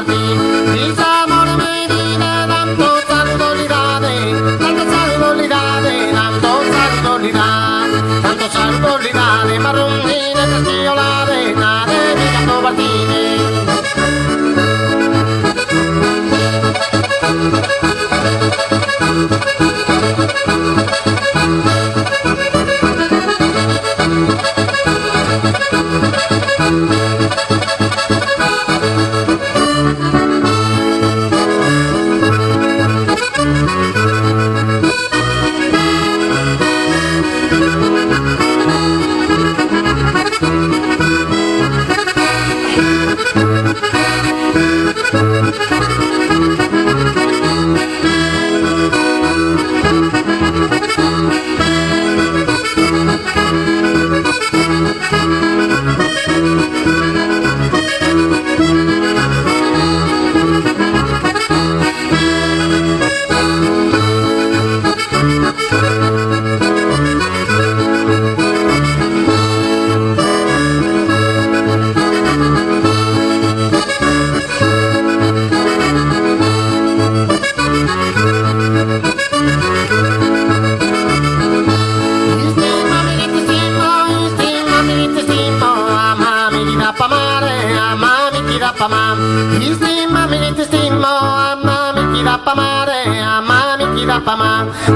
Martín. Quizá amore me dice tanto saludolidade, tanto saludolidade, tanto saludolidade, marrone caschiolade, nade di Santo Martine.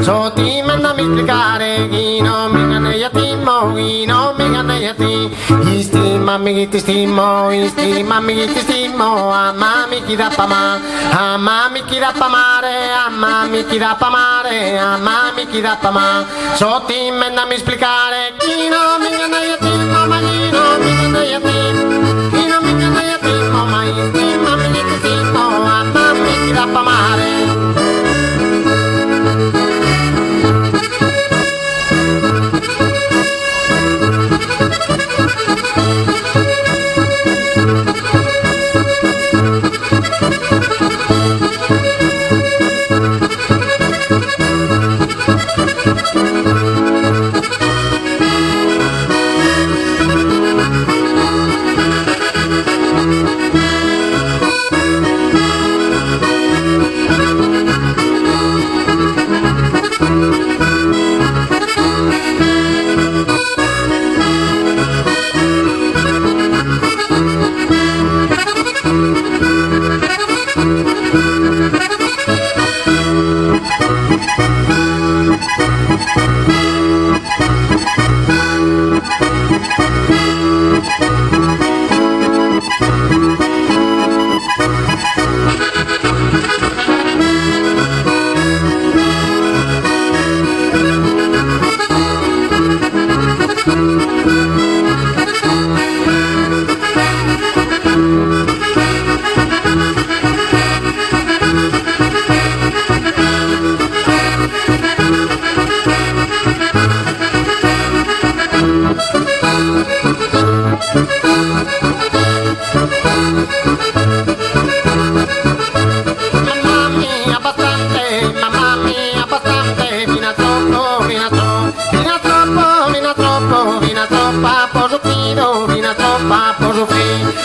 So ti manda mi spiegare chi non mi gane yattimo, chi non mi gane yatti. Istimami che ti stimo, istimami che ti stimo, amami chi da pama, amami chi da pamare, amami chi da pamare, amami chi da pama. So ti manda mi spiegare chi non mi gane yattimo, ma chi non mi gane yattimo, chi non mi gane yattimo, ma istimami che ti stimo, amami chi da pamare.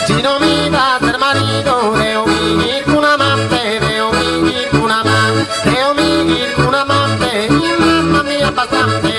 Si no me da ser marido, debo vivir con un amante, debo vivir con un amante, debo vivir con un amante, y mamma mía bastante.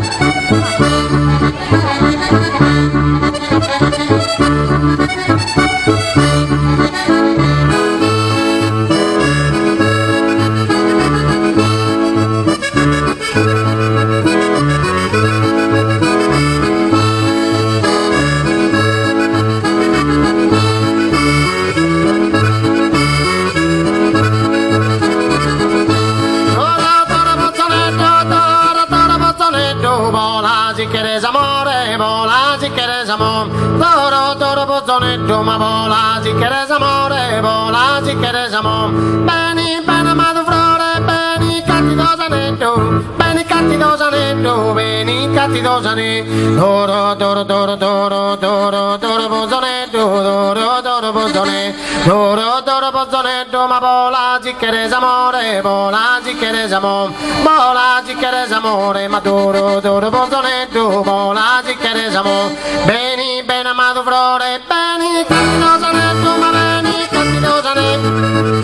Thank you. bozzonetto, vola si quieres amore, vola si quieres amor. Toro, toro, bozzonetto, ma vola si quieres amore, vola si quieres amor. Beni, bene, amato flore, beni, cattivo sanetto, beni, cattivo sanetto, beni, cattivo sanetto. Toro, toro, toro, toro, toro, toro, bozzonetto, toro, toro, bozzonetto, toro, toro, bozzonetto, ma vola si quieres amore, vola si quieres amor, vola si quieres amore, ma toro, toro, bozzonetto, vola si quieres amor. Beni, bene, amato flore, beni, cattivo sanetto, ma beni, cattivo sanetto.